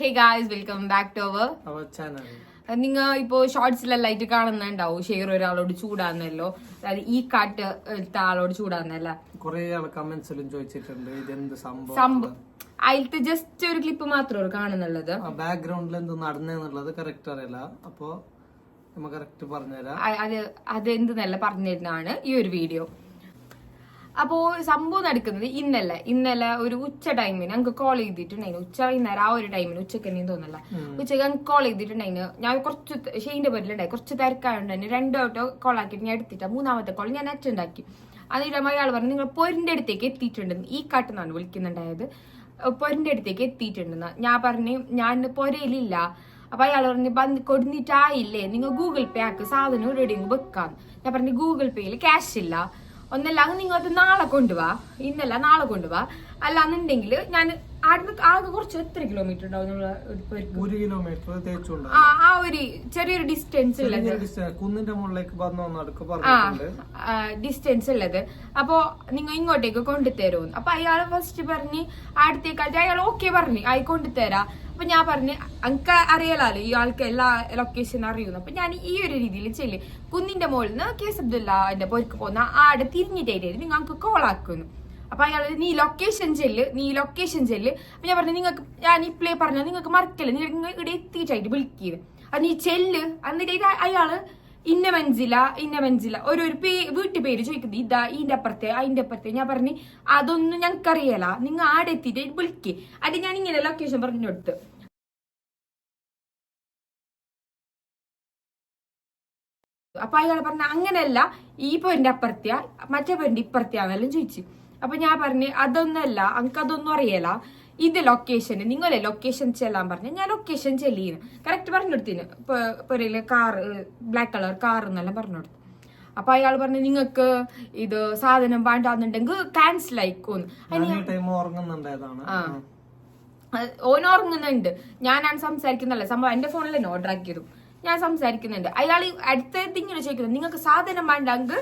Hey guys, welcome back to our channel. നിങ്ങൾ ഇപ്പോൾ ഷോർട്സിലെല്ലായിട്ട് കാണുന്നുണ്ടാവും ഷെയർ ഒരാളോട് ചൂടാന്നല്ലോ, അതായത് ഈ കാട്ട് എടുത്ത ആളോട് ചൂടാന്നല്ല. കുറെ ആൾ കമന്റ്സിലും ചോദിച്ചിട്ടുണ്ട് ഇതെന്ത് സംഭവം. അതിലത്തെ ജസ്റ്റ് ഒരു ക്ലിപ്പ് മാത്രമേ കാണുന്നുള്ളത്. ബാക്ക്ഗ്രൗണ്ടിൽ എന്ത് നടന്നെന്നുള്ളത് കറക്റ്റ് അറിയില്ല, അപ്പൊ നമുക്ക് കറക്റ്റ് പറഞ്ഞുതരാം. അത് എന്തെന്നല്ല പറഞ്ഞിരുന്നാണ് ഈ ഒരു വീഡിയോ. അപ്പോ സംഭവം നടക്കുന്നത് ഇന്നലെ ഒരു ഉച്ച ടൈമിന് ഞങ്ങൾക്ക് കോൾ ചെയ്തിട്ടുണ്ടായിരുന്നു. ഉച്ച വൈകുന്നേരം ആ ഒരു ടൈമിന്, ഉച്ചക്ക് തന്നെ തോന്നല്ല, ഉച്ചക്ക് ഞങ്ങൾക്ക് കോൾ ചെയ്തിട്ടുണ്ടായിരുന്നു. ഞാൻ കുറച്ച് ഷെയിന്റെ പേരിലുണ്ടായി, കുറച്ച് തിരക്കായോണ്ട് തന്നെ 2 വട്ടം കോൾ ആക്കിയിട്ട് ഞാൻ എടുത്തിട്ടാ. 3ാമത്തെ കോൾ ഞാൻ നെറ്റ് ഉണ്ടാക്കി. അതിന് അയാൾ പറഞ്ഞു നിങ്ങൾ പൊരിന്റെ അടുത്തേക്ക് എത്തിയിട്ടുണ്ടെന്ന്. ഈ കാട്ടുന്നാണ് വിളിക്കുന്നുണ്ടായത്. പൊരിന്റെ അടുത്തേക്ക് എത്തിയിട്ടുണ്ടെന്ന് ഞാൻ പറഞ്ഞു. ഞാൻ പൊരയിലില്ല. അപ്പൊ അയാൾ പറഞ്ഞു കൊടുത്തിട്ടായില്ലേ, നിങ്ങൾ ഗൂഗിൾ പേ ആക്ക്, സാധനം ഇവിടെ വെക്കാന്ന്. ഞാൻ പറഞ്ഞു ഗൂഗിൾ പേയിൽ ക്യാഷ് ഇല്ല, ഒന്നല്ല നിങ്ങൾ അത് നാളെ കൊണ്ടുപോവാ, ഇന്നല്ല നാളെ കൊണ്ടുപോവാ, അല്ലാന്നുണ്ടെങ്കിൽ ഞാൻ ആകെ കുറച്ച് എത്ര കിലോമീറ്റർ ഉണ്ടാവും, 1 കിലോമീറ്റർ ആ ഒരു ചെറിയൊരു ഡിസ്റ്റൻസ് ഉള്ളത്, കുന്നിന്റെ മുകളിലേക്ക് ഡിസ്റ്റൻസ് ഉള്ളത്. അപ്പൊ നിങ്ങൾ ഇങ്ങോട്ടേക്ക് കൊണ്ടുതരുമെന്ന്. അപ്പൊ അയാൾ ഫസ്റ്റ് പറഞ്ഞ് അടുത്തേക്കായിട്ട് അയാൾ ഓക്കെ പറഞ്ഞു ആയി കൊണ്ടുതരാ. അപ്പൊ ഞാൻ പറഞ്ഞു എനിക്ക് അറിയാലോ ഈ ആൾക്ക് എല്ലാ ലൊക്കേഷൻ അറിയുന്നു. അപ്പൊ ഞാൻ ഈ ഒരു രീതിയിൽ ചെല്ലി കുന്നിന്റെ മുകളിൽ നിന്ന് കേസ് അബ്ദുള്ള പൊരിക്ക് പോകുന്ന ആടെ തിരിഞ്ഞിട്ടായിട്ട് നിങ്ങൾക്ക് കോൾ ആക്കുന്നു. അപ്പൊ അയാൾ നീ ലൊക്കേഷൻ ചെല്ല്. അപ്പൊ ഞാൻ പറഞ്ഞു നിങ്ങൾക്ക് ഞാൻ ഇപ്ലേ പറഞ്ഞ നിങ്ങൾക്ക് മറക്കല്ലേ, നിങ്ങൾ ഇവിടെ എത്തിയിട്ടായിട്ട് വിളിക്കുക, അത് നീ ചെല്ല്. എന്നിട്ട് അയാള് ഇന്ന മഞ്ചില ഒരു വീട്ടു പേര് ചോദിക്കുന്നത്, ഇതാ ഇതിന്റെ അപ്പുറത്തെ അതിന്റെ അപ്പുറത്തെ. ഞാൻ പറഞ്ഞു അതൊന്നും ഞങ്ങൾക്കറിയാല, നിങ്ങൾ ആടെ എത്തിയിട്ട് വിളിക്ക്. അത് ഞാൻ ഇങ്ങനെ ലൊക്കേഷൻ പറഞ്ഞു കൊടുത്ത്. അപ്പൊ അയാൾ പറഞ്ഞ അങ്ങനെയല്ല, ഈ പോയിന്റ് അപ്പുറത്തെയാ മറ്റേ പോയിന്റ് ഇപ്പുറത്തെയാന്നെല്ലാം ചോദിച്ചു. അപ്പൊ ഞാൻ പറഞ്ഞു അതൊന്നല്ല, എനിക്ക് അതൊന്നും അറിയല, ഇത് ലൊക്കേഷന് നിങ്ങളെ ലൊക്കേഷൻ ചെല്ലാൻ പറഞ്ഞു. ഞാൻ ലൊക്കേഷൻ ചെല്ലിന്ന് കറക്റ്റ് പറഞ്ഞു കൊടുത്തിന്. പൊരയില് കാറ്, ബ്ലാക്ക് കളർ കാർ എന്നെല്ലാം പറഞ്ഞു കൊടുത്തു. അപ്പൊ അയാൾ പറഞ്ഞു നിങ്ങൾക്ക് ഇത് സാധനം വേണ്ടാന്നുണ്ടെങ്കിൽ ക്യാൻസൽ ആയിക്കോന്ന്. ഓൻ ഉറങ്ങുന്നുണ്ട്, ഞാനാണ് സംസാരിക്കുന്നല്ല. സംഭവം എന്റെ ഫോണിൽ തന്നെ ഓർഡർ ആക്കിയതും ഞാൻ സംസാരിക്കുന്നുണ്ട്. അയാൾ അടുത്തത് ഇങ്ങനെ ചോദിക്കുന്നത് നിങ്ങൾക്ക് സാധനം വേണ്ടെങ്കിൽ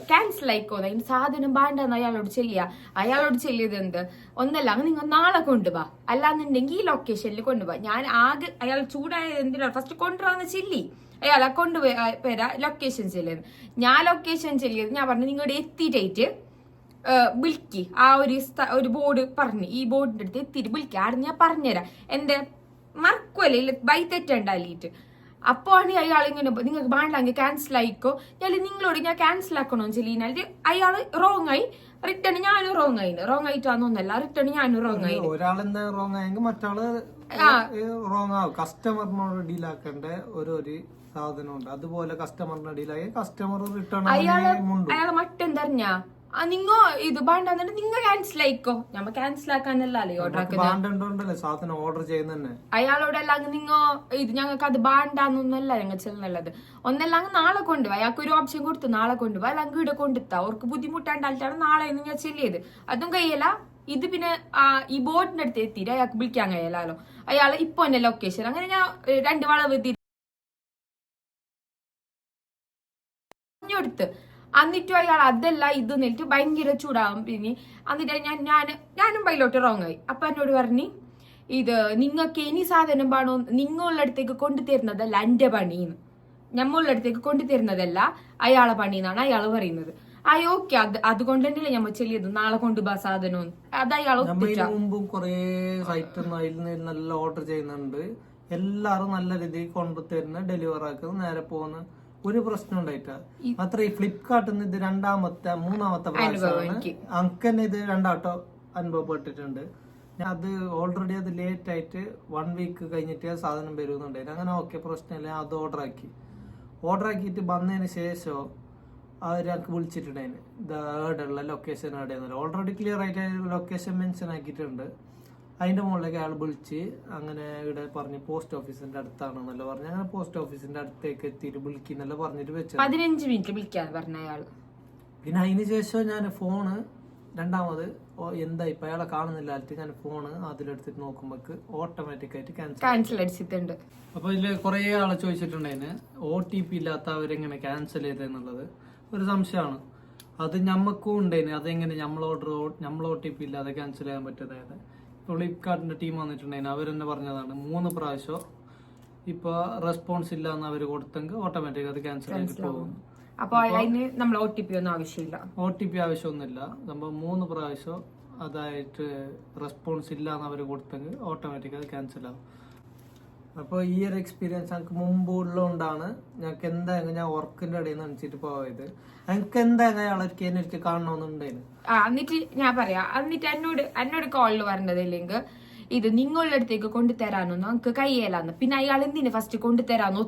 ക്യാൻസൽ ആയിക്കോന്ന്. അതിന് സാധനം വേണ്ടെന്ന് അയാളോട് ചെല്ലിയത് എന്ത് ഒന്നല്ല, നിങ്ങൾ നാളെ കൊണ്ടുപോവാ, അല്ലാന്നുണ്ടെങ്കിൽ ഈ ലൊക്കേഷനിൽ കൊണ്ടുപോവാ. ഞാൻ ആകെ അയാൾ ചൂടായത് എന്തിനാ ഫസ്റ്റ് കൊണ്ടുപോകുന്ന ചെല്ലി അയാളെ കൊണ്ടുപോരാ ലൊക്കേഷൻ ചെല്ലിയത്. ഞാൻ ലൊക്കേഷൻ ചെല്ലിയത് ഞാൻ പറഞ്ഞു നിങ്ങളുടെ എത്തിയിട്ടായിട്ട് വിളിക്ക്. ആ ഒരു ബോർഡ് പറഞ്ഞു, ഈ ബോർഡിന്റെ അടുത്ത് എത്തിയിട്ട് വിളിക്കുക. ആടെ ഞാൻ പറഞ്ഞുതരാം എന്റെ മറക്കുമല്ലേ ബൈ തെറ്റുണ്ടായിട്ട്. അപ്പോ ആണ് അയാൾ ഇങ്ങനെ നിങ്ങൾക്ക് വേണ്ടെങ്കിൽ ക്യാൻസൽ ആയിക്കോ. ഞാൻ നിങ്ങളോട് ഞാൻ ക്യാൻസൽ ആക്കണോന്ന് ചെല്ലിനാൽ അയാള് റോങ് ആയി, റിട്ടേൺ ഞാനും റോങ് ആയിട്ടാന്നൊന്നല്ല, റിട്ടേൺ ഞാനും റോങ് ആയി. ഒരാളെന്താ റോങ് ആയെങ്കിൽ മറ്റാള് റോങ് ആവും. കസ്റ്റമറിനോട് ഡീലാക്കേണ്ട ഒരു സാധനമുണ്ട്, അതുപോലെ കസ്റ്റമറിനെ ഡീലാക്കി കസ്റ്റമർ റിട്ടേൺ. അയാളെ മട്ടെന്തറിഞ്ഞാ നിങ്ങോ ഇത് വേണ്ടെന്നുണ്ട് നിങ്ങൾ ക്യാൻസൽ ആയിക്കോ. നമ്മ ക്യാൻസൽ ആക്കാനല്ലേ ഓർഡർ ആക്കുന്നത്, സാധനം ഓർഡർ ചെയ്യുന്ന അയാളോടല്ല നിങ്ങോ ഇത് ഞങ്ങൾക്ക് അത് വേണ്ടാന്നൊന്നല്ല ഞങ്ങൾ ചെല്ലുന്നുള്ളത്. ഒന്നല്ലെങ്കിൽ നാളെ കൊണ്ടുപോയി, അയാൾക്ക് ഒരു ഓപ്ഷൻ കൊടുത്തു നാളെ കൊണ്ടുപോയി, അല്ലെങ്കിൽ ഇവിടെ കൊണ്ടുത്താ അവർക്ക് ബുദ്ധിമുട്ടാണ്ടായിട്ടാണ് നാളെ ഞാൻ ചെല്ലിയത്. അതും കഴിയല. ഇത് പിന്നെ ഈ ബോട്ടിന്റെ അടുത്ത് എത്തിയിട്ട് അയാൾക്ക് വിളിക്കാൻ കഴിയല്ലോ. അയാൾ ഇപ്പൊ എന്റെ ലൊക്കേഷൻ അങ്ങനെ ഞാൻ 2 വളവ് തിരിഞ്ഞെടുത്ത്. എന്നിട്ടും അയാൾ അതല്ല ഇത് നിന്നിട്ട് ഭയങ്കര ചൂടാവും. പിന്നെ എന്നിട്ട് ഞാനും ബൈലോട്ട് റോങ് ആയി. അപ്പൊ എന്നോട് പറഞ്ഞു ഇത് നിങ്ങൾക്ക് ഇനി സാധനം വേണോ, നിങ്ങളുടെ അടുത്തേക്ക് കൊണ്ടുതരുന്നതല്ല എന്റെ പണിന്ന്, നമ്മളുടെ അടുത്തേക്ക് കൊണ്ടുതരുന്നതല്ല അയാളെ പണിന്നാണ് അയാൾ പറയുന്നത്. ഓക്കെ അതുകൊണ്ട് തന്നെയല്ലേ ഞമ്മ ചെല്ലിയത് നാളെ കൊണ്ടുപോകാ സാധനം. അത് അയാൾ മുമ്പും കുറെ സൈറ്റ് നല്ല ഓർഡർ ചെയ്യുന്നുണ്ട്, എല്ലാരും നല്ല രീതിയിൽ കൊണ്ടുതരുന്ന ഡെലിവർ ആക്കുന്നത് നേരെ പോകുന്ന ഒരു പ്രശ്നം ഉണ്ടായിട്ടാ. അത്ര ഈ ഫ്ലിപ്കാർട്ടിൽ ഇത് 3ാമത്തെ പ്രാവശ്യമാണ് അങ്കന്നെ ഇത് 2 വട്ടം അനുഭവപ്പെട്ടിട്ടുണ്ട്. അത് ഓൾറെഡി അത് ലേറ്റ് ആയിട്ട് 1 വീക്ക് കഴിഞ്ഞിട്ട് സാധനം വരുന്നുണ്ടായിരുന്നു. അങ്ങനെ ഓക്കെ പ്രശ്നമില്ല, അത് ഓർഡർ ആക്കിയിട്ട് വന്നതിന് ശേഷം അവർക്ക് വിളിച്ചിട്ടുണ്ടായിരുന്നു ഇത് ഏടുള്ള ലൊക്കേഷൻ എവിടെയെന്നല്ല. ഓൾറെഡി ക്ലിയർ ആയിട്ട് ലൊക്കേഷൻ മെൻഷൻ ആക്കിയിട്ടുണ്ട്. അതിന്റെ മുകളിലേക്ക് അയാൾ വിളിച്ച് അങ്ങനെ ഇവിടെ പറഞ്ഞ് പോസ്റ്റ് ഓഫീസിന്റെ അടുത്താണെന്നല്ല പറഞ്ഞു. അങ്ങനെ പോസ്റ്റ് ഓഫീസിന്റെ അടുത്തേക്ക് എത്തിയിട്ട് വിളിക്കുന്നല്ല പറഞ്ഞിട്ട് വെച്ചു 15 മിനിറ്റ് വിളിക്കാൻ പറഞ്ഞ അയാള്. പിന്നെ അതിന് ശേഷം ഞാൻ ഫോണ് രണ്ടാമത് എന്താ ഇപ്പൊ അയാളെ കാണുന്നില്ല, ഞാൻ ഫോണ് അതിലെടുത്തിട്ട് നോക്കുമ്പോ ഓട്ടോമാറ്റിക് ആയിട്ട് ക്യാൻസൽ അടിച്ചിട്ടുണ്ട്. അപ്പൊ ഇതില് കുറെ ആളെ ചോദിച്ചിട്ടുണ്ടായിരുന്നു OTP ഇല്ലാത്ത അവരെങ്ങനെ ക്യാൻസൽ ചെയ്തെന്നുള്ളത് ഒരു സംശയമാണ്. അത് ഞമ്മക്കും ഉണ്ടായിരുന്നു, അതെങ്ങനെ നമ്മൾ OTP ഇല്ലാതെ ക്യാൻസൽ ചെയ്യാൻ പറ്റുന്നത്. ഫ്ലിപ്കാർട്ടിന്റെ ടീം വന്നിട്ടുണ്ടായിരുന്നു. അവരെന്നെ പറഞ്ഞതാണ് 3 പ്രാവശ്യം ഇപ്പൊ റെസ്പോൺസ് ഇല്ല എന്ന് അവര് കൊടുത്തെങ്കിൽ ഓട്ടോമാറ്റിക് അത് ക്യാൻസൽ ആയിട്ട് പോകും. അപ്പൊ അതിന് നമ്മൾ OTP ഒന്നും ആവശ്യമില്ല. OTP ആവശ്യമൊന്നുമില്ല. നമ്മൾ 3 പ്രാവശ്യം അതായിട്ട് റെസ്പോൺസ് ഇല്ല എന്ന് അവര് കൊടുത്തെങ്കിൽ ഓട്ടോമാറ്റിക് അത് ക്യാൻസൽ ആവും. അപ്പോൾ ഈ ഒരു എക്സ്പീരിയൻസ് ഞങ്ങൾക്ക് മുമ്പ് ഉള്ളതുകൊണ്ടാണ് ഞങ്ങൾക്ക് എന്തായാലും ഞാൻ വർക്കിന്റെ ഇടയിൽ നിന്ന് അണിച്ചിട്ട് പോയത്. ഞങ്ങൾക്ക് എന്തായാലും അയാളൊക്കെ എനിക്ക് കാണണമെന്നുണ്ടായിരുന്നു. എന്നിട്ട് ഞാൻ പറയാം, എന്നിട്ട് എന്നോട് കോളിൽ പറഞ്ഞതില്ലെങ്കിൽ ഇത് നിങ്ങളുടെ അടുത്തേക്ക് കൊണ്ടുതരാനൊന്നും നമുക്ക് കയ്യേലാന്ന്. പിന്നെ അയാൾ എന്തിനു ഫസ്റ്റ് കൊണ്ടുതരാന്ന്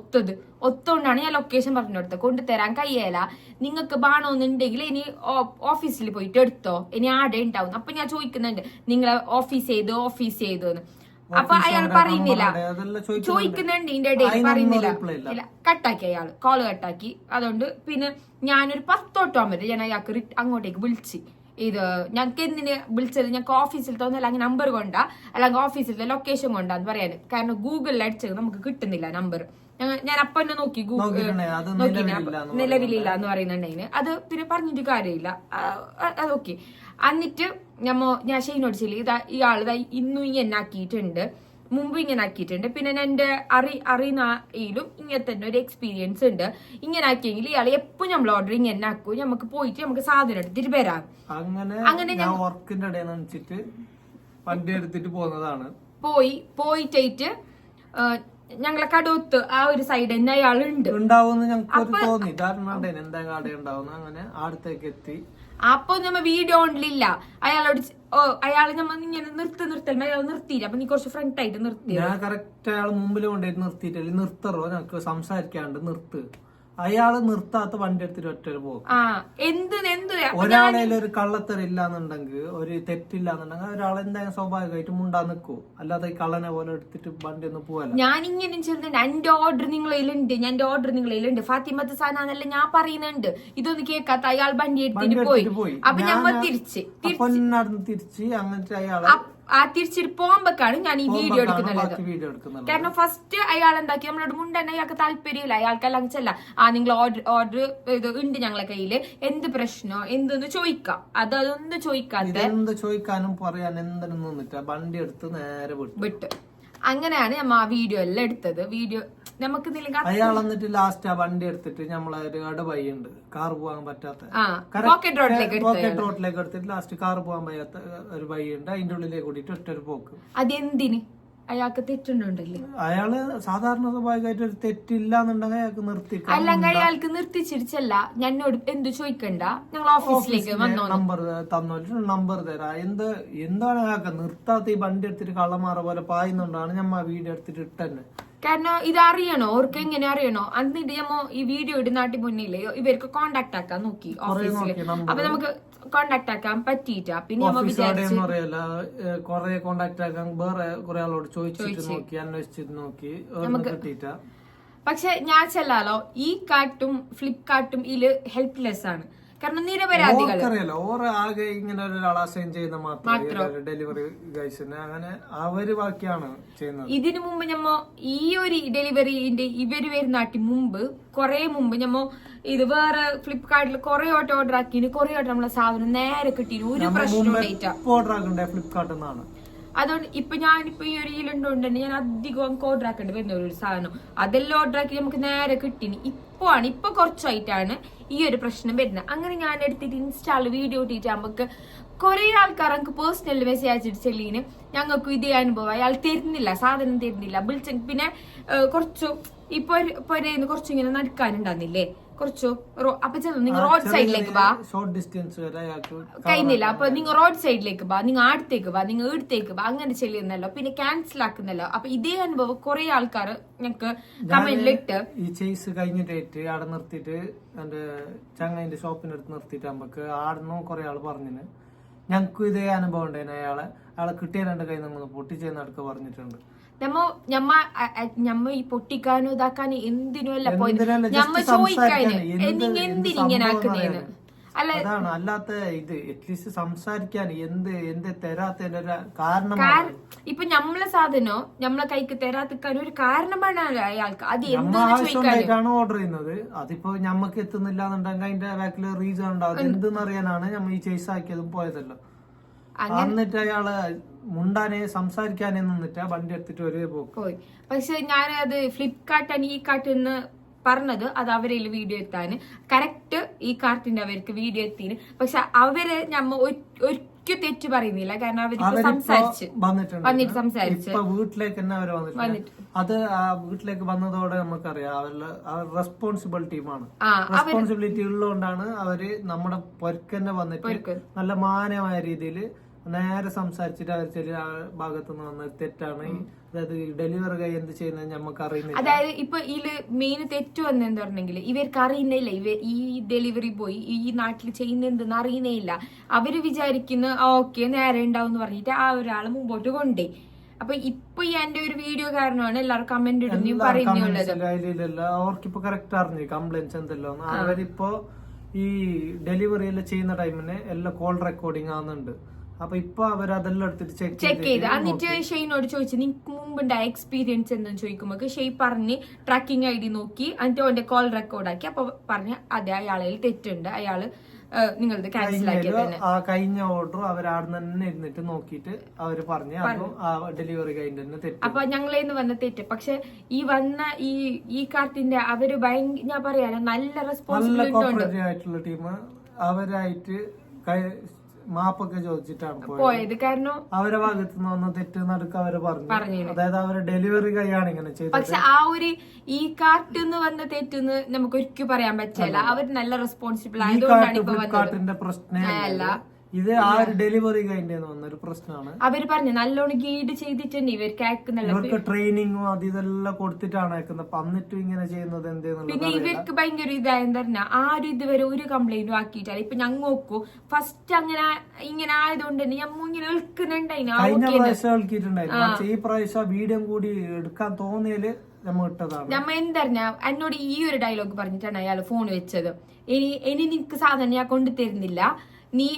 ഒത്തോണ്ടാണ് ഞാൻ ലൊക്കേഷൻ പറഞ്ഞു കൊടുത്തത്. കൊണ്ടുതരാൻ കയ്യേല, നിങ്ങൾക്ക് ബാണോന്നുണ്ടെങ്കിൽ ഇനി ഓഫീസിൽ പോയിട്ട് എടുത്തോ, ഇനി ആടെ ഉണ്ടാവും. അപ്പൊ ഞാൻ ചോദിക്കുന്നുണ്ട് നിങ്ങളെ ഓഫീസ് ചെയ്തോന്ന്. അപ്പൊ അയാൾ പറയുന്നില്ല, ചോദിക്കുന്നുണ്ട് ഇതിന്റെ ഇടയിൽ പറയുന്നില്ല, കട്ടാക്കി അയാൾ കോള് കട്ടാക്കി. അതുകൊണ്ട് പിന്നെ ഞാനൊരു 10 ഓട്ടോമാറ്റ് ഞാൻ അയാൾക്ക് അങ്ങോട്ടേക്ക് വിളിച്ച്, ഇത് ഞങ്ങൾക്ക് എന്തിന് വിളിച്ചത്, ഞങ്ങൾക്ക് ഓഫീസിൽ തോന്നല്ല അങ്ങനെ നമ്പർ കൊണ്ടാ അല്ലെങ്കിൽ ഓഫീസിലത്തെ ലൊക്കേഷൻ കൊണ്ടാന്ന് പറയാന്. കാരണം ഗൂഗിളിൽ അടിച്ചത് നമുക്ക് കിട്ടുന്നില്ല നമ്പർ. ഞാൻ അപ്പൊ തന്നെ നോക്കി നിലവിലില്ല എന്ന് പറയുന്നുണ്ടെങ്കിൽ അത് പിന്നെ പറഞ്ഞിട്ട് കാര്യമില്ല. അത് ഓക്കെ. എന്നിട്ട് ഞാൻ ഷെയ്നോട് ചെല്ലി ഇയാൾ ഇന്നും ഇങ്ങനെ ആക്കിയിട്ടുണ്ട്, മുമ്പ് ഇങ്ങനെ ആക്കിയിട്ടുണ്ട്. പിന്നെ എന്റെ അറിയുന്നതിലും ഇങ്ങനെ തന്നെ ഒരു എക്സ്പീരിയൻസ് ഉണ്ട്. ഇങ്ങനെ ആക്കിയെങ്കിൽ ഇയാൾ എപ്പോഴും നമ്മൾ ഓർഡർ ഇങ്ങനെ ആക്കും, നമുക്ക് പോയിട്ട് നമുക്ക് സാധനം എടുത്തിട്ട് വരാം. അങ്ങനെ ഞാൻ വർക്കിന്റെ ഇടയിൽ വെച്ചിട്ട് വണ്ടി എടുത്തിട്ട് പോകുന്നതാണ്. പോയിട്ട് ഞങ്ങളെ കടോത്ത് ആ ഒരു സൈഡ് തന്നെ അയാളുണ്ട് ഉണ്ടാവുമെന്ന് ഞങ്ങൾക്ക് തോന്നി, ധാരണ എന്താ കട ഉണ്ടാവുന്ന. അങ്ങനെ അടുത്തേക്ക് എത്തി. അപ്പൊ നമ്മ വീഡിയോ ഓണിലില്ല. അയാള് നമ്മ ഇങ്ങനെ നിർത്തൽ അയാൾ നിർത്തിയില്ല. അപ്പൊ നീ കുറച്ച് ഫ്രണ്ട് ആയിട്ട് നിർത്തി. ഞാൻ കറക്റ്റ് അയാൾ മുമ്പിൽ കൊണ്ടുപോയിട്ട് നിർത്തിയിട്ടില്ല. നിർത്തറോ ഞങ്ങക്ക് സംസാരിക്കാണ്ട് നിർത്ത്. അയാള് നിർത്താത്ത വണ്ടി എടുത്തിട്ട് ഒറ്റ പോകും. ഒരാളെ ഒരു കള്ളത്തരില്ലാന്നുണ്ടെങ്കിൽ ഒരു തെറ്റില്ലാന്നുണ്ടെങ്കിൽ ഒരാൾ എന്തായാലും സ്വാഭാവികമായിട്ട് മുണ്ടാ നിൽക്കൂ. അല്ലാതെ ഈ കള്ളനെ പോലെ എടുത്തിട്ട് വണ്ടി ഒന്നും പോവല്ല. ഞാൻ ഇങ്ങനെ ചെല്ലുന്നുണ്ട്, എന്റെ ഓർഡർ നിങ്ങളിലുണ്ട്, ഫാത്തിമത്ത് സാനാന്നല്ല ഞാൻ പറയുന്നുണ്ട്. ഇതൊന്നും കേൾക്കാത്ത അയാൾ വണ്ടി എടുത്തിട്ട് പോയി. അപ്പൊ ഞമ്മ തിരിച്ച് അങ്ങനത്തെ അയാളെ തിരിച്ചിട്ട് പോകുമ്പോഴാണ് ഞാൻ ഈ വീഡിയോ എടുക്കുന്നത്. കാരണം ഫസ്റ്റ് അയാൾ എന്താക്കി നമ്മളോട് മുണ്ടന്നെ അയാൾക്ക് താല്പര്യമില്ല. അയാൾക്കെല്ലാം ചെല്ല നിങ്ങൾ ഓർഡർ ഇത് ഉണ്ട് ഞങ്ങളെ കയ്യില്, എന്ത് പ്രശ്നോ എന്തെന്ന് ചോദിക്കാം. അതൊന്നും ചോദിക്കാനും പറയാൻ എന്തെന്ന് വണ്ടി എടുത്ത് നേരെ വിട്ട്. അങ്ങനെയാണ് നമ്മ ആ വീഡിയോ എല്ലാം എടുത്തത്. വീഡിയോ നമുക്ക് അയാൾ എന്നിട്ട് ലാസ്റ്റ് ആ വണ്ടി എടുത്തിട്ട് നമ്മളെ ഒരു ഇടവഴിയുണ്ട്, കാർ പോകാൻ പറ്റാത്ത പോക്കറ്റ് റോഡിലേക്ക് എടുത്തിട്ട് ലാസ്റ്റ് കാർ പോകാൻ പറ്റാത്ത ഒരു വഴിയുണ്ട്, അതിന്റെ ഉള്ളിലേക്ക് കൂടിയിട്ട് ഒറ്റൊരു പോക്ക്. അതെന്തിന് അയാൾക്ക് തെറ്റുണ്ടല്ലേ? അയാള് സാധാരണ സ്വാഭാവികമായിട്ട് ഒരു തെറ്റില്ലാന്നുണ്ടെങ്കിൽ അയാൾക്ക് നിർത്തി. അല്ലെങ്കിൽ അയാൾക്ക് നിർത്തിച്ചിരിച്ചല്ല ഞാനോട് എന്ത് ചോദിക്കണ്ട, ഞങ്ങൾ ഓഫീസിലേക്ക് നമ്പർ തന്നോട്ട് നമ്പർ തരാ. എന്താണ് അയാൾക്ക് നിർത്താത്ത ഈ വണ്ടി എടുത്തിട്ട് കള്ളമാറ പോലെ പായുന്നുണ്ടാണ് ഞമ്മ വീഡിയോ എടുത്തിട്ട് ഇട്ടന്നെ. കാരണം ഇത് അറിയണോ, അവർക്ക് എങ്ങനെ അറിയണോ? എന്നിട്ട് ഞമ്മ ഈ വീഡിയോ ഇടുന്നാട്ടി മുന്നില് ഇവർക്ക് കോണ്ടാക്ട് ആക്കാൻ നോക്കി ഓഫീസില്. അപ്പൊ നമുക്ക് കോണ്ടാക്ട് ആക്കാൻ പറ്റിയിട്ടാ. പിന്നെ കൊറേ കോണ്ടാക്ട് ആക്കാൻ വേറെ കുറെ ആളോട് ചോദിച്ചിട്ട് നോക്കി, അന്വേഷിച്ചിട്ട് നോക്കി കിട്ടിയിട്ടാ. പക്ഷെ ഞാൻ ചെല്ലാലോ ഈ ഫ്ലിപ്കാർട്ടും ഇതില് ഹെൽപ്ലെസ് ആണ്. കാരണം നിരപരാധികൾ ആകെ ഇങ്ങനെ ഒരാളെ അസൈൻ ചെയ്യുന്ന മാത്രം ഡെലിവറി ഗൈസിന് അങ്ങനെ അവര് ബാക്കിയാണ് ചെയ്യുന്നത്. ഇതിനു മുമ്പ് ഞമ്മ ഈ ഒരു ഡെലിവറിന്റെ ഇവര് വരുന്നാട്ടി കൊറേ മുമ്പ് ഞമ്മ ഇത് വേറെ ഫ്ലിപ്കാർട്ടിൽ കൊറേ ഓർഡർ ആക്കിന്, കൊറേ നമ്മളെ സാധനം നേരെ കിട്ടിന്, ഒരു പ്രശ്നം ഓർഡർ ആക്കണ്ടേ ഫ്ലിപ്കാർട്ടിൽ നിന്നാണ്. അതുകൊണ്ട് ഞാനിപ്പോ ഈ ഒരു ഇതിലുണ്ടോണ്ട് ഞാൻ അധികം ഓർഡർ ആക്കേണ്ടി വരുന്ന ഒരു സാധനം അതെല്ലാം ഓർഡർ ആക്കി നമുക്ക് നേരെ കിട്ടിന്. ഇപ്പൊ കുറച്ചായിട്ടാണ് ഈ ഒരു പ്രശ്നം വരുന്നത്. അങ്ങനെ ഞാൻ എടുത്തിട്ട് ഇൻസ്റ്റാൾ വീഡിയോ ഇട്ടിട്ട് നമുക്ക് കുറെ ആൾക്കാർ നമുക്ക് പേഴ്സണൽ മെസ്സേജ് അയച്ചിട്ട് ചെല്ലീന് ഞങ്ങൾക്ക് ഇതേ അനുഭവം, അയാൾ തരുന്നില്ല, സാധനം തരുന്നില്ല. പിന്നെ കുറച്ചു ഇപ്പൊ കുറച്ചിങ്ങനെ നടക്കാനുണ്ടാകുന്നില്ലേ, കുറച്ചു അപ്പൊ നിങ്ങൾ റോഡ് സൈഡിലേക്ക് വാ, ഷോർട്ട് ഡിസ്റ്റൻസ് കഴിയുന്നില്ല. അപ്പൊ നിങ്ങൾ റോഡ് സൈഡിലേക്ക് വാ, നിങ്ങൾ അടുത്തേക്ക് വാ, നിങ്ങൾ ഇടത്തേക്ക് വാ, അങ്ങനെ ചെല്ലുന്നല്ലോ. പിന്നെ ക്യാൻസൽ ആക്കുന്നല്ലോ. അപ്പൊ ഇതേ അനുഭവം കുറെ ആൾക്കാർ ഞങ്ങക്ക് കമന്റിലിട്ട് ഈ ചേസ് കഴിഞ്ഞിട്ട് അവിടെ നിർത്തിയിട്ട് എന്റെ ചങ്ങന്റെ ഷോപ്പിന്റെ അടുത്ത് നിർത്തിയിട്ട് നമുക്ക് ആടുന്നു കുറെ ആള് പറഞ്ഞിന് ഞങ്ങൾക്കും ഇതേ അനുഭവം ഉണ്ടായിരുന്നു. അയാളെ കിട്ടിയ 2 കൈ നമ്മൾ പൊട്ടിച്ചെന്ന് അടുക്ക പറഞ്ഞിട്ടുണ്ട്. ഞമ്മ ഈ പൊട്ടിക്കാനോ ഇതാക്കാനോ എന്തിനുമല്ല പോയത്. ഞമ്മ ചോദിക്കാന് എന്തിനിങ്ങനെ ആക്കുന്നേന്ന് അതാണ്. അല്ലാത്ത ഇത് അറ്റ്ലീസ്റ്റ് സംസാരിക്കാൻ എന്ത് തരാത്തതിന്റെ ഒരു കാരണം. ഇപ്പൊ നമ്മളെ സാധനോ നമ്മളെ കൈക്ക് തരാത്തിക്കാൻ ഒരു കാരണമാണ് അയാൾക്ക്. അത് എന്താണ് ഓർഡർ ചെയ്യുന്നത്, അതിപ്പോ ഞമ്മക്ക് എത്തുന്നില്ല എന്നുണ്ടെങ്കിൽ അതിന്റെ ബാക്കിൽ റീസൺ ഉണ്ടാവും. എന്തെന്ന് അറിയാനാണ് ഞമ്മ ഈ ചേസ് ആക്കിയതും പോയതല്ലോ. എന്നിട്ട് അയാള് മുണ്ടാനേ സംസാരിക്കാനേ നിന്നിട്ടാ വണ്ടി എടുത്തിട്ട് ഒരേ പോക്ക് പോയി. പക്ഷെ ഞാനത് ഫ്ലിപ്കാർട്ടാണ് ഈ കാർട്ടിന്ന് പറഞ്ഞത്, അത് അവരെ വീഡിയോ എത്താന് കറക്റ്റ് ഈ കാർട്ടിന്റെ അവർക്ക് വീഡിയോ എത്തിന്. പക്ഷെ അവര് നമ്മ ഒരിക്കലും തെറ്റ് പറയുന്നില്ല, കാരണം അവർക്ക് സംസാരിച്ച് വന്നിട്ട് സംസാരിച്ച് വീട്ടിലേക്ക് തന്നെ അവര് വന്നിട്ടുണ്ട്. അത് ആ വീട്ടിലേക്ക് വന്നതോടെ നമുക്കറിയാം അവരുടെ റെസ്പോൺസിബിൾ ടീമാണ്. റെസ്പോൺസിബിലിറ്റി ഉള്ളതുകൊണ്ടാണ് അവര് നമ്മുടെ പൊരക്കന്നെ വന്നിട്ട് നല്ല മാന്യമായ രീതിയിൽ നേരെ സംസാരിച്ചിട്ട് അവർ ചില ഭാഗത്തുനിന്ന് വന്ന തെറ്റാണ്, അതായത് ഡെലിവറി കൈ എന്ത് ചെയ്യുന്നത് നമുക്ക് അറിയുന്നില്ല. അതായത് ഇപ്പൊ ഇതില് മെയിൻ തെറ്റ് വന്നെന്ന് പറഞ്ഞെങ്കിൽ ഇവർക്ക് അറിയുന്നില്ല, ഈ ഡെലിവറി ബോയ് ഈ നാട്ടിൽ ചെയ്യുന്നെന്തെന്ന് അറിയുന്നേയില്ല. അവര് വിചാരിക്കുന്ന ഓക്കെ നേരെ ഉണ്ടാവും എന്ന് പറഞ്ഞിട്ട് ആ ഒരാള് മുമ്പോട്ട് കൊണ്ടേ. അപ്പൊ ഇപ്പൊ ഈ എന്റെ ഒരു വീഡിയോ കാരണമാണ് എല്ലാവരും കമന്റ് ഇടുന്നു പറയുന്നുള്ളത്. അവർക്കിപ്പോ കറക്റ്റ് അറിഞ്ഞു കംപ്ലൈന്റ്സ് എന്തെല്ലോ. അവരിപ്പോ ഈ ഡെലിവറി എല്ലാം ചെയ്യുന്ന ടൈമിന് എല്ലാം കോൾ റെക്കോർഡിംഗ് ആവുന്നുണ്ട്. അപ്പൊ ഇപ്പൊ അവരതെല്ലാം എടുത്തിട്ട് ചെക്ക് ചെയ്ത് എന്നിട്ട് ഷെയ്നോട് ചോദിച്ചു നിനക്ക് മുമ്പുണ്ടായ എക്സ്പീരിയൻസ് എന്തെന്ന് ചോദിക്കുമ്പോ ഷെയ് പറഞ്ഞ് ട്രാക്കിംഗ് ID നോക്കി എന്നിട്ട് അവന്റെ കോൾ റെക്കോർഡ് ആക്കി. അപ്പൊ പറഞ്ഞ അതെ അയാളിൽ തെറ്റുണ്ട്, അയാള് നിങ്ങളത് ക്യാൻസൽ ആക്കിയത്. ആ കഴിഞ്ഞ ഓർഡർ അവരാടെ തന്നെ ഇരുന്നിട്ട് നോക്കിയിട്ട് അവര് പറഞ്ഞു ഡെലിവറി കഴിഞ്ഞ തന്നെ തെറ്റ്. അപ്പൊ ഞങ്ങളേന്ന് വന്ന തെറ്റ്. പക്ഷെ ഈ വന്ന ഈ കാർട്ടിന്റെ അവര് ഞാൻ പറയാലോ നല്ല റെസ്പോൺസിബിലിറ്റി ആയിട്ടുള്ള ടീം അവരായിട്ട് മാപ്പൊക്കെ ചോദിച്ചിട്ടാണ് പോയത്. കാരണം അവരെ ഭാഗത്ത് നിന്ന് വന്ന തെറ്റ് നടുക്ക് അവര് പറഞ്ഞു, അതായത് അവരെ ഡെലിവറി കൈയാണ് ഇങ്ങനെ ചെയ്തത്. പക്ഷെ ആ ഒരു ഈ കാർട്ടിന്ന് വന്ന തെറ്റെന്ന് നമുക്ക് ഒരിക്കലും പറയാൻ പറ്റില്ല. അവർ നല്ല റെസ്പോൺസിബിൾ ആയതുകൊണ്ടാണ് ഇപ്പൊ വന്നത്. പ്രശ്നമല്ല ഇത് ആ ഒരു ഡെലിവറി കഴിഞ്ഞ വന്നൊരു പ്രശ്നമാണ്. അവര് പറഞ്ഞു നല്ലോണം ഗൈഡ് ചെയ്തിട്ടുണ്ട് ഇവർക്ക് ട്രെയിനിങ്ങും അത് ഇതെല്ലാം കൊടുത്തിട്ടാണ് അയക്കുന്നത്. എന്നിട്ടും ഇങ്ങനെ ചെയ്യുന്നത് എന്തെന്ന്. പിന്നെ ഇവർക്ക് ഭയങ്കര ഇതായെന്ന് പറഞ്ഞാൽ ആരും ഇതുവരെ ഒരു കംപ്ലൈന്റും ആക്കിയിട്ടില്ല. ഇപ്പൊ ഞങ്ങൾ നോക്കൂ ഫസ്റ്റ് ഇങ്ങനെ ആയതുകൊണ്ട് തന്നെ ഞമ്മ ഇങ്ങനെ കഴിഞ്ഞ പ്രാവശ്യം കേൾക്കിയിട്ടുണ്ടായിരുന്നു. ഈ പ്രാവശ്യം വീഡിയോ കൂടി എടുക്കാൻ തോന്നിയാല് നമ്മ എന്തറിഞ്ഞ എന്നോട് ഈ ഒരു ഡയലോഗ് പറഞ്ഞിട്ടാണ് അയാൾ ഫോൺ വെച്ചത്. ഇനി നിനക്ക് സാധനം ഞാൻ കൊണ്ടുതരുന്നില്ല, നീ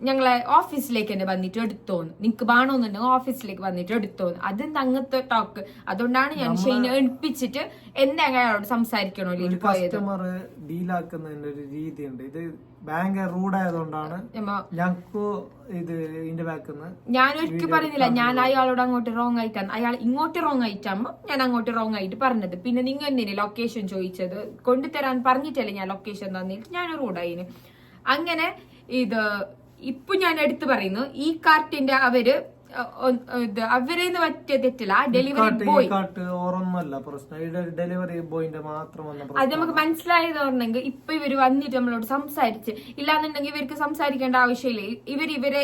ഞങ്ങളെ ഓഫീസിലേക്ക് തന്നെ വന്നിട്ട് എടുത്തോന്ന്, നിനക്ക് വേണോന്നുണ്ടെങ്കിൽ ഓഫീസിലേക്ക് വന്നിട്ട് എടുത്തോന്ന്. അതെന്താ അങ്ങനത്തെ ടോക്ക്? അതുകൊണ്ടാണ് ഞാൻ ഷെയ്നെ എണിപ്പിച്ചിട്ട് എന്താ അയാളോട് സംസാരിക്കണോ കസ്റ്റമർ ഡീലാക്കുന്നതിന്റെ ഒരു രീതിയുണ്ട്. ഇത് ഭയങ്കര റൂഡായതുകൊണ്ടാണ് ഞങ്ങൾക്ക് ഇത് ഇതിന്റെ ബാക്കിന്ന് ഞാൻ ഒരിക്കലും പറയുന്നില്ല ഞാൻ അയാളോട് അങ്ങോട്ട് റോങ് ആയിട്ടാണ്, അയാൾ ഇങ്ങോട്ട് റോങ് ആയിട്ടാകുമ്പോ ഞാൻ അങ്ങോട്ട് റോങ് ആയിട്ട് പറഞ്ഞത്. പിന്നെ നിങ്ങൾ എന്തിനാ ലൊക്കേഷൻ ചോദിച്ചത്? കൊണ്ടുതരാൻ പറഞ്ഞിട്ടല്ലേ ഞാൻ ലൊക്കേഷൻ തന്നിട്ട് ഞാൻ റൂഡായിന്. അങ്ങനെ ഇത് ഇപ്പൊ ഞാൻ എടുത്തു പറയുന്നു ഈ കാർട്ടിന്റെ അവരെന്ന് പറ്റിയ തെറ്റില്ല. ഡെലിവറി ബോയ് ഡെലിവറി ബോയിന്റെ മാത്രം അത് നമുക്ക് മനസ്സിലായത് പറഞ്ഞെങ്കിൽ ഇപ്പൊ ഇവര് വന്നിട്ട് നമ്മളോട് സംസാരിച്ച്, ഇല്ലാന്നുണ്ടെങ്കിൽ ഇവർക്ക് സംസാരിക്കേണ്ട ആവശ്യമില്ല. ഇവരെ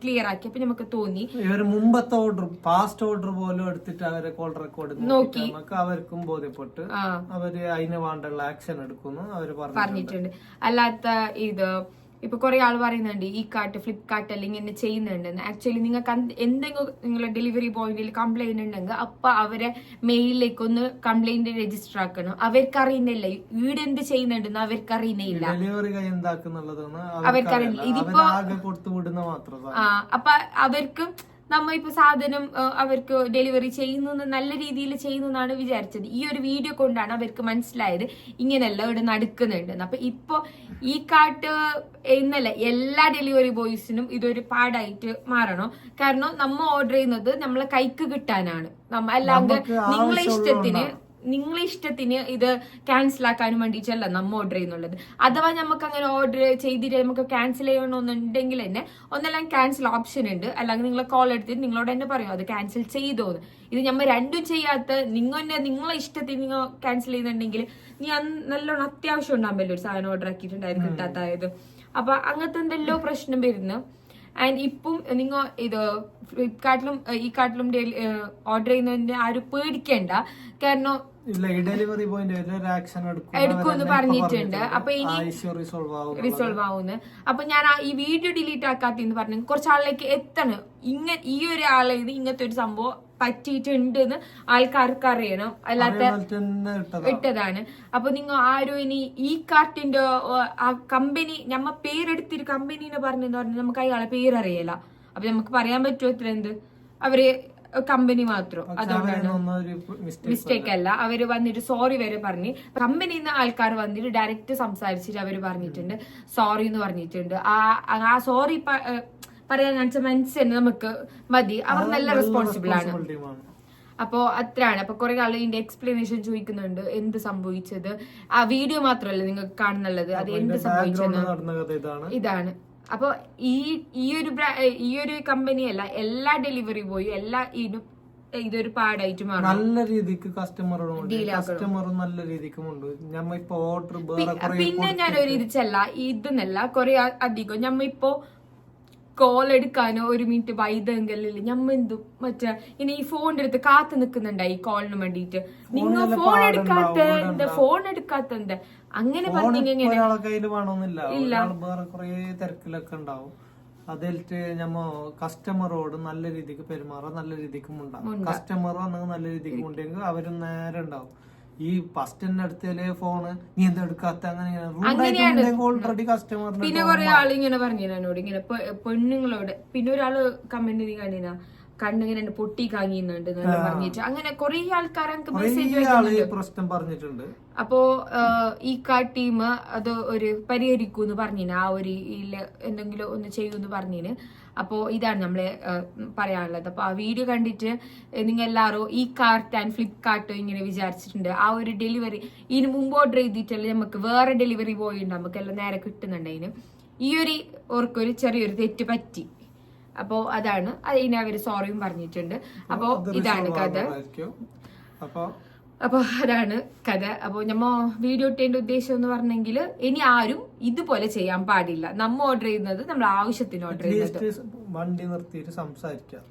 ക്ലിയർ ആക്കി. അപ്പൊ നമുക്ക് തോന്നി ഇവര് മുമ്പത്തെ ഓർഡർ പാസ്റ്റ് ഓർഡർ പോലും എടുത്തിട്ട് അവരെ കോൾ റെക്കോർഡ് നോക്കി അവർക്കും ബോധ്യപ്പെട്ട് അവര് അതിന് വേണ്ടുള്ള ആക്ഷൻ എടുക്കുന്നു അവര് പറഞ്ഞിട്ടുണ്ട്. അല്ലാത്ത ഇത് ഇപ്പൊ കുറെ ആൾ പറയുന്നുണ്ട് ഈ കാർട്ട് ഫ്ലിപ്കാർട്ട് അല്ലെങ്കിൽ ഇങ്ങനെ ചെയ്യുന്നുണ്ടെന്ന്. ആക്ച്വലി നിങ്ങൾക്ക് എന്തെങ്കിലും നിങ്ങളുടെ ഡെലിവറി ബോയിന്റെ കംപ്ലൈന്റ് ഉണ്ടെങ്കിൽ അപ്പൊ അവരെ മെയിലിലേക്ക് ഒന്ന് കംപ്ലൈന്റ് രജിസ്റ്റർ ആക്കണം. അവർക്ക് അറിയുന്നില്ല വീട് എന്ത് ചെയ്യുന്നുണ്ടെന്ന് അവർക്ക് അറിയുന്നില്ല. അവർക്കറിയില്ല. ഇതിപ്പോ അപ്പൊ അവർക്ക് നമ്മ ഇപ്പൊ സാധനം അവർക്ക് ഡെലിവറി ചെയ്യുന്നു നല്ല രീതിയിൽ ചെയ്യുന്നു എന്നാണ് വിചാരിച്ചത്. ഈ ഒരു വീഡിയോ കൊണ്ടാണ് അവർക്ക് മനസ്സിലായത് ഇങ്ങനെയല്ല ഇവിടെ നടക്കുന്നുണ്ട്. അപ്പൊ ഇപ്പൊ ഈ കാർട്ട് എന്നല്ല എല്ലാ ഡെലിവറി ബോയ്സിനും ഇതൊരു പാടായിട്ട് മാറണം. കാരണം നമ്മ ഓർഡർ ചെയ്യുന്നത് നമ്മളെ കൈക്ക് കിട്ടാനാണ്. അല്ലാതെ നിങ്ങളെ ഇഷ്ടത്തിന് ഇത് ക്യാൻസൽ ആക്കാനും വേണ്ടിയിട്ടല്ല നമ്മ ഓർഡർ ചെയ്യുന്നുള്ളത്. അഥവാ നമുക്ക് അങ്ങനെ ഓർഡർ ചെയ്തിട്ട് നമുക്ക് ക്യാൻസൽ ചെയ്യണമെന്നുണ്ടെങ്കിൽ തന്നെ ഒന്നെല്ലാം ക്യാൻസൽ ഓപ്ഷൻ ഉണ്ട്. അല്ലെങ്കിൽ നിങ്ങളെ കോൾ എടുത്തിട്ട് നിങ്ങളോട് തന്നെ പറയും അത് ക്യാൻസൽ ചെയ്തോന്ന്. ഇത് നമ്മ രണ്ടും ചെയ്യാത്ത നിങ്ങളെ ഇഷ്ടത്തിന് നിങ്ങൾ ക്യാൻസൽ ചെയ്യുന്നുണ്ടെങ്കിൽ നീ നല്ലോണം അത്യാവശ്യം ഉണ്ടാകുമല്ലോ ഒരു സാധനം ഓർഡർ ആക്കിയിട്ടുണ്ടായിരുന്നു കിട്ടാത്തായത്. അപ്പൊ അങ്ങനത്തെ എന്തെല്ലോ പ്രശ്നം വരുന്നു. ആൻഡ് ഇപ്പം നിങ്ങൾ ഇത് ഫ്ലിപ്കാർട്ടിലും ഈ കാർട്ടിലും ഓർഡർ ചെയ്യുന്നതിന്റെ ആരും പേടിക്കണ്ട. കാരണം ഡെലിവറി പോയിന്റ് എടുക്കുമെന്ന് പറഞ്ഞിട്ടുണ്ട്. അപ്പൊ ഇനി റിസോൾവ് ആവുന്നു. അപ്പൊ ഞാൻ ഈ വീഡിയോ ഡിലീറ്റ് ആക്കാത്തെന്ന് പറഞ്ഞു കുറച്ചാളിലേക്ക് എത്തണം. ഈ ഒരു ആളെ ഇങ്ങനത്തെ ഒരു സംഭവം പറ്റിയിട്ടുണ്ട് എന്ന് ആൾക്കാർക്ക് അറിയണം. അല്ലാത്ത ഇട്ടതാണ്. അപ്പൊ നിങ്ങൾ ആരും ഇനി ഈ കാർട്ടിന്റെ ആ കമ്പനി നമ്മ പേരെടുത്തിട്ട് കമ്പനീനെ പറഞ്ഞെന്ന് പറഞ്ഞാൽ നമുക്ക് അയാളെ പേരറിയില്ല. അപ്പൊ നമുക്ക് പറയാൻ പറ്റുമോ എത്ര എന്ത് അവര് കമ്പനി മാത്രം. അതുകൊണ്ടാണ് മിസ്റ്റേക്ക് അല്ല. അവര് വന്നിട്ട് സോറി വരെ പറഞ്ഞ് കമ്പനിന്ന് ആൾക്കാർ വന്നിട്ട് ഡയറക്റ്റ് സംസാരിച്ചിട്ട് അവര് പറഞ്ഞിട്ടുണ്ട് സോറി എന്ന് പറഞ്ഞിട്ടുണ്ട്. ആ സോറി പറയാൻ കാണിച്ച മനസ്സിന് നമുക്ക് മതി. അവർ നല്ല റെസ്പോൺസിബിൾ ആണ്. അപ്പോ അത്രയാണ്. അപ്പൊ കുറെ ആൾ ഇതിന്റെ എക്സ്പ്ലനേഷൻ ചോദിക്കുന്നുണ്ട്, എന്ത് സംഭവിച്ചത്. ആ വീഡിയോ മാത്രമല്ല നിങ്ങൾക്ക് കാണുന്നുള്ളത്, അത് എന്ത് സംഭവിച്ചത് ഇതാണ്. അപ്പൊ ഈ ഒരു കമ്പനിയല്ല, എല്ലാ ഡെലിവറി ബോയും എല്ലാ ഇതൊരു പാടായിട്ട് മാറും. നല്ല രീതിക്ക് കസ്റ്റമറും നല്ല രീതിക്കുമുണ്ട്. ഞമ്മ ഇപ്പൊ ഓർഡർ പിന്നെ ഞാൻ ഒരു ഇതിച്ചല്ല ഇതെന്നല്ല, കുറെ അധികം ഞമ്മ ഇപ്പോ കോൾ എടുക്കാനോ 1 മിനിറ്റ് വൈതെങ്കിലില്ല ഞമ്മ എന്തു മറ്റേ ഇനി ഈ ഫോണിന്റെ അടുത്ത് കാത്തു നിക്കുന്നുണ്ടായി ഈ കോളിന് വേണ്ടിട്ട്. നിങ്ങൾ ഫോൺ എടുക്കാത്ത അങ്ങനെ പറഞ്ഞിങ്ങനെ കയ്യില് വേണമെന്നില്ല, വേറെ കുറെ തിരക്കിലൊക്കെ ഉണ്ടാവും. അതിലിട്ട് ഞമ്മ കസ്റ്റമറോട് നല്ല രീതിക്ക് പെരുമാറാൻ നല്ല രീതിക്കും ഉണ്ടാവും. കസ്റ്റമർ വന്നെങ്കിൽ നല്ല രീതിക്ക് ഉണ്ടെങ്കിൽ അവരും നേരെ ഉണ്ടാവും. ഈ ഫസ്റ്റിന്റെ അടുത്തല്ലേ ഫോണ് നീ എന്താ എടുക്കാത്ത അങ്ങനെയാണ് ഓൾറെഡി കസ്റ്റമർ. പിന്നെ കുറെ ആള് ഇങ്ങനെ പറഞ്ഞു എന്നോട് ഇങ്ങനെ പെണ്ണുങ്ങളോട്. പിന്നെ ഒരാള് കമന്റ് കണ്ടിനാ കണ്ണിങ്ങനെ പൊട്ടി കാങ്ങിന്നുണ്ട് പറഞ്ഞിട്ട് അങ്ങനെ കുറെ ആൾക്കാർ മെസ്സേജ് പ്രശ്നം പറഞ്ഞിട്ടുണ്ട്. അപ്പോ ഈ ടീം അത് ഒരു പരിഹരിക്കൂന്ന് പറഞ്ഞിന്, ആ ഒരു എന്തെങ്കിലും ഒന്ന് ചെയ്യൂന്ന് പറഞ്ഞിന്. അപ്പോ ഇതാണ് നമ്മളെ പറയാനുള്ളത്. അപ്പൊ ആ വീഡിയോ കണ്ടിട്ട് നിങ്ങൾ എല്ലാവരും ഈ കാർട്ട് ആൻഡ് ഫ്ലിപ്കാർട്ട് ഇങ്ങനെ വിചാരിച്ചിട്ടുണ്ട്. ആ ഒരു ഡെലിവറി ഇതിന് മുമ്പ് ഓർഡർ ചെയ്തിട്ടല്ലേ നമുക്ക് വേറെ ഡെലിവറി ബോയ് ഉണ്ട്, നമുക്ക് എല്ലാം നേരെ കിട്ടുന്നുണ്ട്. അതിന് ഈ ഒരു ഓർക്കൊരു ചെറിയൊരു തെറ്റ് പറ്റി. അപ്പോ അതാണ് അതിന് അവര് സോറിയും പറഞ്ഞിട്ടുണ്ട്. അപ്പോ ഇതാണ് കഥ. അപ്പൊ അതാണ് കഥ. അപ്പൊ നമ്മ വീഡിയോ ഇട്ടതിന്റെ ഉദ്ദേശം എന്ന് പറഞ്ഞെങ്കിൽ ഇനി ആരും ഇതുപോലെ ചെയ്യാൻ പാടില്ല. നമ്മ ഓർഡർ ചെയ്യുന്നത് നമ്മൾ ആവശ്യത്തിന് ഓർഡർ ചെയ്യുന്നത്. വണ്ടി നിർത്തിയിട്ട് സംസാരിക്കാം,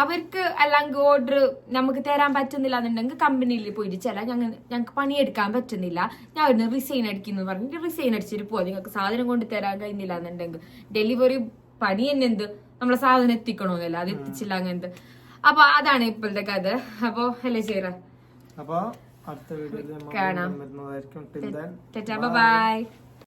അവർക്ക് അല്ലെങ്കിൽ ഓർഡർ നമുക്ക് തരാൻ പറ്റുന്നില്ല എന്നുണ്ടെങ്കിൽ കമ്പനിയിൽ പോയിട്ട് ചില ഞങ്ങൾക്ക് പണിയെടുക്കാൻ പറ്റുന്നില്ല, ഞാൻ ഒരു റിസൈൻ അടിക്കുന്നു പറഞ്ഞിട്ട് റിസൈൻ അടിച്ചിട്ട് പോവാ. നിങ്ങൾക്ക് സാധനം കൊണ്ട് തരാൻ കഴിയുന്നില്ല എന്നുണ്ടെങ്കിൽ ഡെലിവറി പണി തന്നെ എന്ത് നമ്മളെ സാധനം എത്തിക്കണമെന്നല്ല, അത് എത്തിച്ചില്ല അങ്ങനത്തെ. അപ്പൊ അതാണ് ഇപ്പോഴത്തെ കഥ. അപ്പൊ അല്ലേ ചേരാ, അപ്പൊ അടുത്ത വീഡിയോയിൽ കാണാം. വരുന്നതായിരിക്കും. ബൈ.